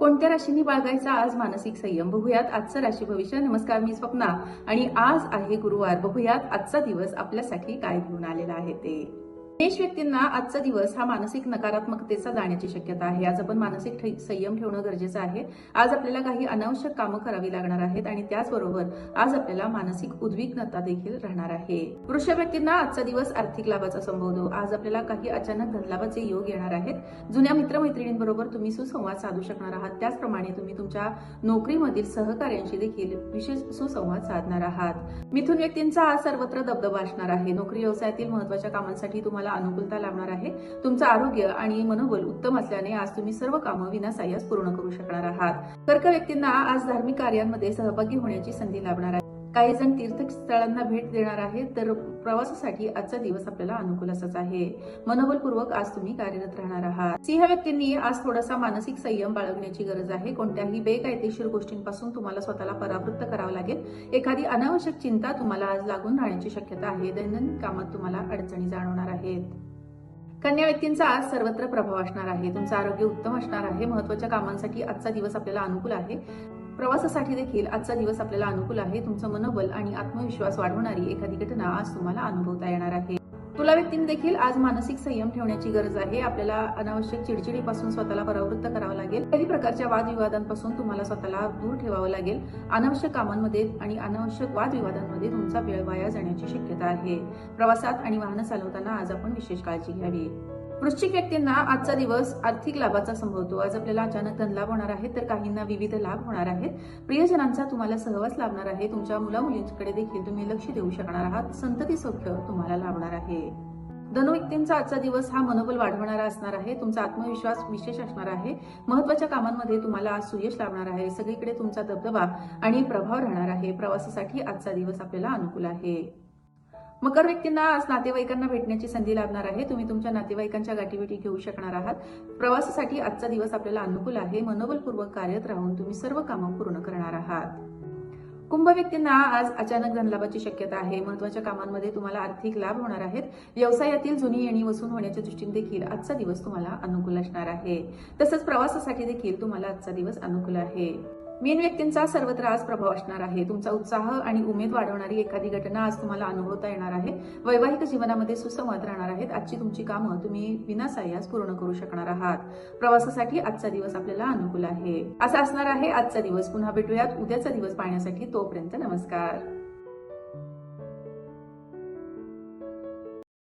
कोणत्या राशींनी बाळगायचा आज मानसिक संयम? बघूयात आजचं राशी भविष्य. नमस्कार, मी स्वप्ना आणि आज आहे गुरुवार. बघूयात आजचा दिवस आपल्यासाठी काय घेऊन आलेला आहे ते. मेष व्यक्तींना आजचा दिवस हा मानसिक नकारात्मकतेचा जाण्याची शक्यता आहे. आज आपण मानसिक संयम ठेवणं गरजेचं आहे. आज आपल्याला काही अनावश्यक कामं करावी लागणार आहेत आणि त्याचबरोबर आज आपल्याला मानसिक उद्विग्नता देखील राहणार आहे. वृषभ व्यक्तींना आजचा दिवस आर्थिक लाभाचा संभवतो. आज आपल्याला काही अचानक धनलाभाचे योग येणार आहेत. जुन्या मित्रमैत्रिणींबरोबर तुम्ही सुसंवाद साधू शकणार आहात. त्याचप्रमाणे तुम्ही तुमच्या नोकरीमधील सहकार्यांशी देखील विशेष सुसंवाद साधणार आहात. मिथुन व्यक्तींचा आज सर्वत्र दबदबा असणार आहे. नोकरी व्यवसायातील महत्त्वाच्या कामांसाठी तुम्हाला अनुकूलता लाभणार आहे. तुमचं आरोग्य आणि मनोबल उत्तम असल्याने आज तुम्ही सर्व कामं विनासाह्यास पूर्ण करू शकणार आहात. कर्क व्यक्तींना आज धार्मिक कार्यांमध्ये सहभागी होण्याची संधी लाभणार आहे. काही जण तीर्थस्थळांना भेट देणार आहेत, तर प्रवासासाठी आजचा दिवस आपल्याला अनुकूल असाच आहे. मनोबलपूर्वक आज तुम्ही कार्यरत राहणार आहात. सिंह व्यक्तींनी आज थोडासा मानसिक संयम बाळगण्याची गरज आहे. कोणत्याही बेकायदेशीर गोष्टींपासून तुम्हाला स्वतःला परावृत्त करावं लागेल. एखादी अनावश्यक चिंता तुम्हाला आज लागून राहण्याची शक्यता आहे. दैनंदिन कामात तुम्हाला अडचणी जाणवणार आहेत. कन्या व्यक्तींचा आज सर्वत्र प्रभाव असणार आहे. तुमचं आरोग्य उत्तम असणार आहे. महत्त्वाच्या कामांसाठी आजचा दिवस आपल्याला अनुकूल आहे. प्रवासासाठी देखील आजचा दिवस आपल्याला अनुकूल आहे. तुमचं मनोबल आणि आत्मविश्वास वाढवणारी एखादी घटना आज तुम्हाला अनुभवता येणार आहे. तुला व्यक्तींनी देखील आज मानसिक संयम ठेवण्याची गरज आहे. आपल्याला अनावश्यक चिडचिडीपासून स्वतःला परावृत्त करावं लागेल. काही प्रकारच्या वादविवादांपासून तुम्हाला स्वतःला दूर ठेवावं लागेल. अनावश्यक कामांमध्ये आणि अनावश्यक वादविवादांमध्ये तुमचा वेळ वाया जाण्याची शक्यता आहे. प्रवासात आणि वाहन चालवताना आज आपण विशेष काळजी घ्यावी. वृश्चिक व्यक्तींना आजचा दिवस आर्थिक लाभाचा संभवतो. आज आपल्याला अचानक धनलाभ होणार आहे, तर काहींना विविध लाभ होणार आहेत. प्रियजनांचा तुम्हाला सहवास लाभणार आहे. तुमच्या मुलामुलींकडे देखील तुम्ही लक्ष देऊ शकणार आहात. संतती सौख्य तुम्हाला लाभणार आहे. धनु व्यक्तींचा आजचा दिवस हा मनोबल वाढवणारा असणार आहे. तुमचा आत्मविश्वास विशेष असणार आहे. महत्त्वाच्या कामांमध्ये तुम्हाला आज सुयश लाभणार आहे. सगळीकडे तुमचा दबदबा आणि प्रभाव राहणार आहे. प्रवासासाठी आजचा दिवस आपल्याला अनुकूल आहे. मकर व्यक्तींना आज नातेवाईकांना भेटण्याची संधी लाभणार आहे. तुम्ही तुमच्या नातेवाईकांच्या गाठीभेटी घेऊ शकणार आहात. प्रवासासाठी आजचा दिवस आपल्याला अनुकूल आहे. मनोबलपूर्वक कार्यरत राहून तुम्ही सर्व कामं पूर्ण करणार आहात. कुंभ व्यक्तींना आज अचानक धनलाभाची शक्यता आहे. महत्त्वाच्या कामांमध्ये तुम्हाला आर्थिक लाभ होणार आहेत. व्यवसायातील जुनी येणी वसूल होण्याच्या दृष्टीने देखील आजचा दिवस तुम्हाला अनुकूल असणार आहे. तसंच प्रवासासाठी देखील तुम्हाला आजचा दिवस अनुकूल आहे. मीन व्यक्तींचा सर्वत्र आज प्रभाव असणार आहे. तुमचा उत्साह आणि उमेद वाढवणारी एखादी घटना आज तुम्हाला अनुभवता येणार आहे. वैवाहिक जीवनामध्ये सुसंवाद राहणार आहेत. आजची तुमची कामं तुम्ही विनासाह्यास पूर्ण करू शकणार आहात. प्रवासासाठी आजचा दिवस आपल्याला अनुकूल आहे. असा असणार आहे आजचा दिवस. पुन्हा भेटूयात उद्याचा दिवस पाहण्यासाठी. तोपर्यंत नमस्कार.